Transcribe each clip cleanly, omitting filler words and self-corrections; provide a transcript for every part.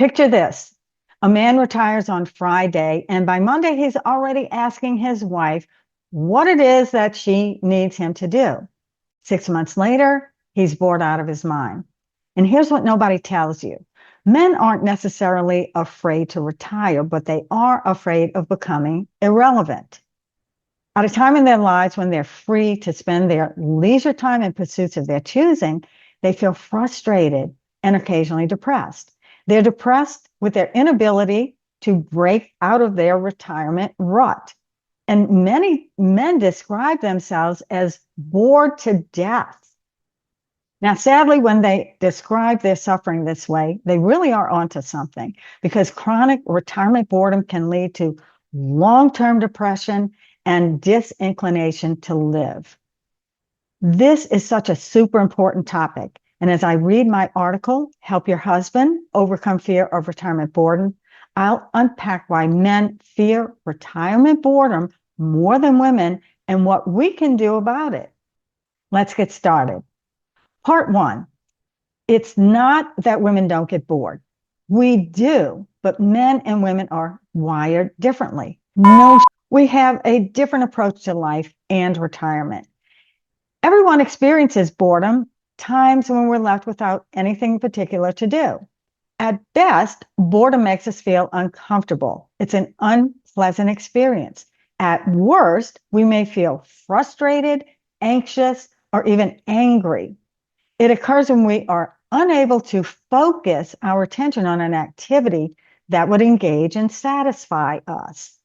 Picture this. A man retires on Friday, and by Monday, he's already asking his wife what it is that she needs him to do. 6 months later, he's bored out of his mind. And here's what nobody tells you. Men aren't necessarily afraid to retire, but they are afraid of becoming irrelevant. At a time in their lives when they're free to spend their leisure time in pursuits of their choosing, they feel frustrated and occasionally depressed. They're depressed with their inability to break out of their retirement rut. And many men describe themselves as bored to death. Now, sadly, when they describe their suffering this way, they really are onto something, because chronic retirement boredom can lead to long-term depression and disinclination to live. This is such a super important topic. And as I read my article, Help Your Husband Overcome Fear of Retirement Boredom, I'll unpack why men fear retirement boredom more than women and what we can do about it. Let's get started. Part one, it's not that women don't get bored. We do, but men and women are wired differently. No, we have a different approach to life and retirement. Everyone experiences boredom, times when we're left without anything particular to do. At best, boredom makes us feel uncomfortable. It's an unpleasant experience. At worst, we may feel frustrated, anxious, or even angry. It occurs when we are unable to focus our attention on an activity that would engage and satisfy us.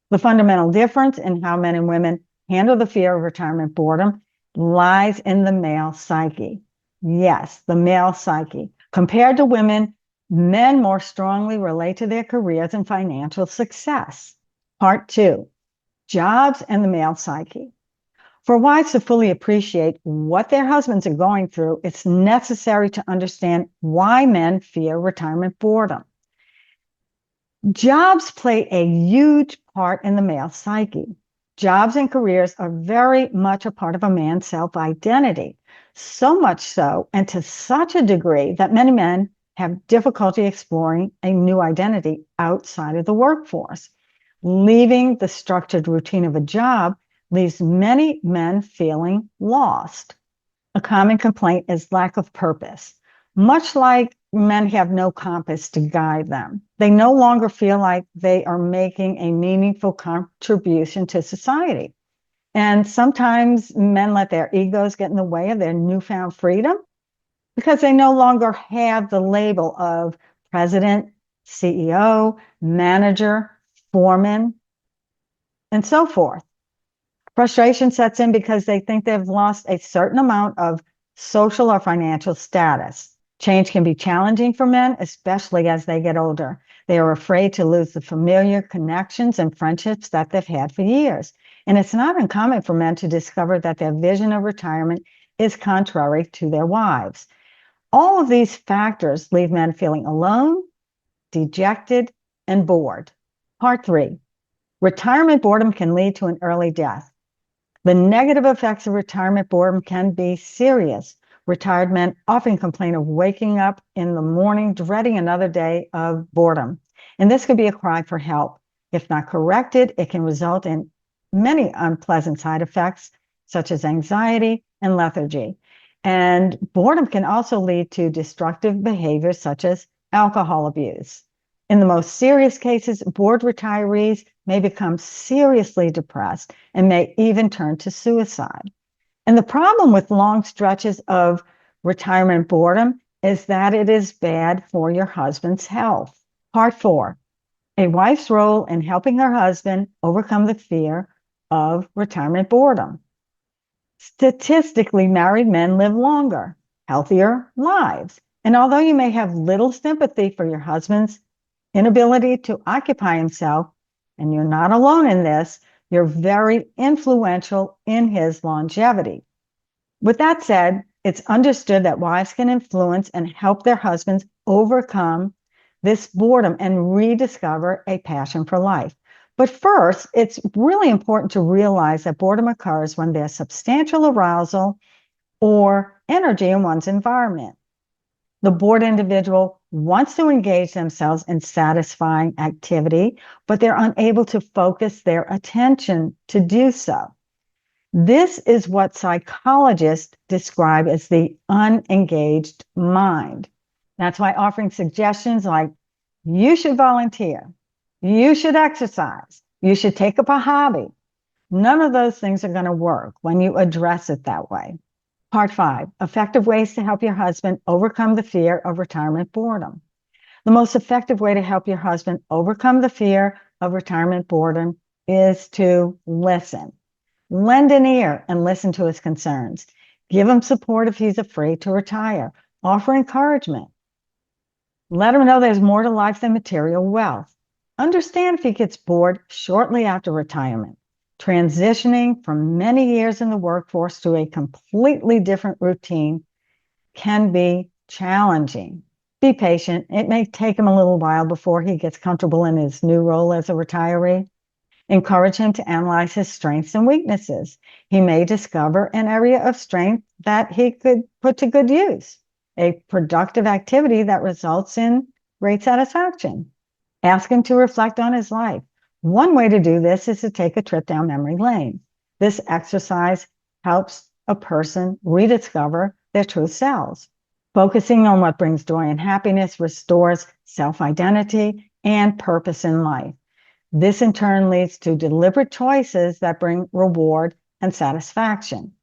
The fundamental difference in how men and women handle the fear of retirement boredom lies in the male psyche. Yes, the male psyche. Compared to women, men more strongly relate to their careers and financial success. Part two, jobs and the male psyche. For wives to fully appreciate what their husbands are going through, it's necessary to understand why men fear retirement boredom. Jobs play a huge part in the male psyche. Jobs and careers are very much a part of a man's self-identity, so much so and to such a degree that many men have difficulty exploring a new identity outside of the workforce. Leaving the structured routine of a job leaves many men feeling lost. A common complaint is lack of purpose. Much like men have no compass to guide them, they no longer feel like they are making a meaningful contribution to society. And sometimes men let their egos get in the way of their newfound freedom because they no longer have the label of president, CEO, manager, foreman, and so forth. Frustration sets in because they think they've lost a certain amount of social or financial status. Change can be challenging for men, especially as they get older. They are afraid to lose the familiar connections and friendships that they've had for years. And it's not uncommon for men to discover that their vision of retirement is contrary to their wives. All of these factors leave men feeling alone, dejected, and bored. Part three, retirement boredom can lead to an early death. The negative effects of retirement boredom can be serious. Retired men often complain of waking up in the morning dreading another day of boredom. And this could be a cry for help. If not corrected, it can result in many unpleasant side effects, such as anxiety and lethargy. And boredom can also lead to destructive behaviors, such as alcohol abuse. In the most serious cases, bored retirees may become seriously depressed and may even turn to suicide. And the problem with long stretches of retirement boredom is that it is bad for your husband's health. Part four, a wife's role in helping her husband overcome the fear of retirement boredom. Statistically, married men live longer, healthier lives. And although you may have little sympathy for your husband's inability to occupy himself, and you're not alone in this, you're very influential in his longevity. With that said, it's understood that wives can influence and help their husbands overcome this boredom and rediscover a passion for life. But first, it's really important to realize that boredom occurs when there's substantial arousal or energy in one's environment. The bored individual wants to engage themselves in satisfying activity, but they're unable to focus their attention to do so. This is what psychologists describe as the unengaged mind. That's why offering suggestions like, you should volunteer, you should exercise, you should take up a hobby, none of those things are going to work when you address it that way. Part 5, effective ways to help your husband overcome the fear of retirement boredom. The most effective way to help your husband overcome the fear of retirement boredom is to listen. Lend an ear and listen to his concerns. Give him support if he's afraid to retire. Offer encouragement. Let him know there's more to life than material wealth. Understand if he gets bored shortly after retirement. Transitioning from many years in the workforce to a completely different routine can be challenging. Be patient. It may take him a little while before he gets comfortable in his new role as a retiree. Encourage him to analyze his strengths and weaknesses. He may discover an area of strength that he could put to good use, a productive activity that results in great satisfaction. Ask him to reflect on his life. One way to do this is to take a trip down memory lane. This exercise helps a person rediscover their true selves. Focusing on what brings joy and happiness restores self-identity and purpose in life. This in turn leads to deliberate choices that bring reward and satisfaction.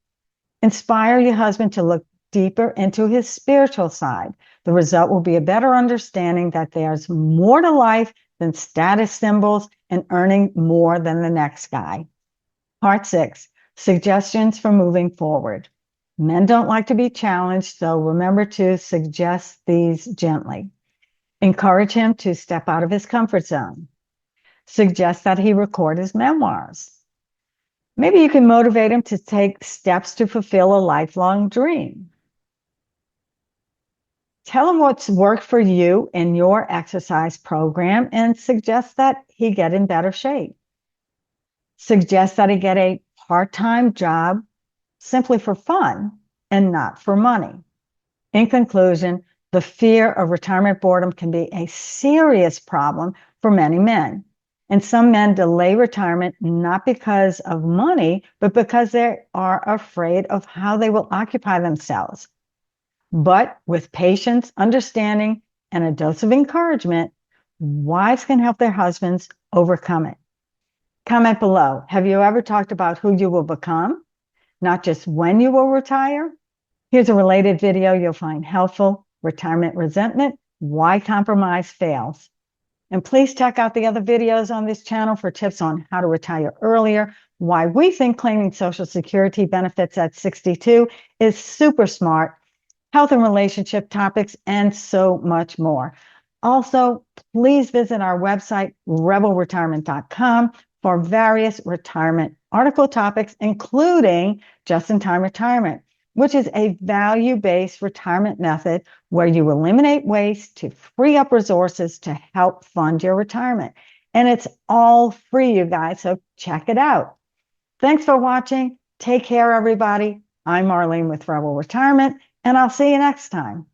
Inspire your husband to look deeper into his spiritual side. The result will be a better understanding that there's more to life than status symbols and earning more than the next guy. Part 6, suggestions for moving forward. Men don't like to be challenged, so remember to suggest these gently. Encourage him to step out of his comfort zone. Suggest that he record his memoirs. Maybe you can motivate him to take steps to fulfill a lifelong dream. Tell him what's worked for you in your exercise program and suggest that he get in better shape. Suggest that he get a part-time job simply for fun and not for money. In conclusion, the fear of retirement boredom can be a serious problem for many men. And some men delay retirement not because of money, but because they are afraid of how they will occupy themselves. But with patience, understanding, and a dose of encouragement, wives can help their husbands overcome it. Comment below. Have you ever talked about who you will become, not just when you will retire? Here's a related video you'll find helpful. Retirement resentment, why compromise fails. And please check out the other videos on this channel for tips on how to retire earlier, why we think claiming Social Security benefits at 62 is super smart, health and relationship topics, and so much more. Also, please visit our website, rebelretirement.com, for various retirement article topics, including just-in-time retirement, which is a value-based retirement method where you eliminate waste to free up resources to help fund your retirement. And it's all free, you guys, so check it out. Thanks for watching. Take care, everybody. I'm Marlene with Rebel Retirement, and I'll see you next time.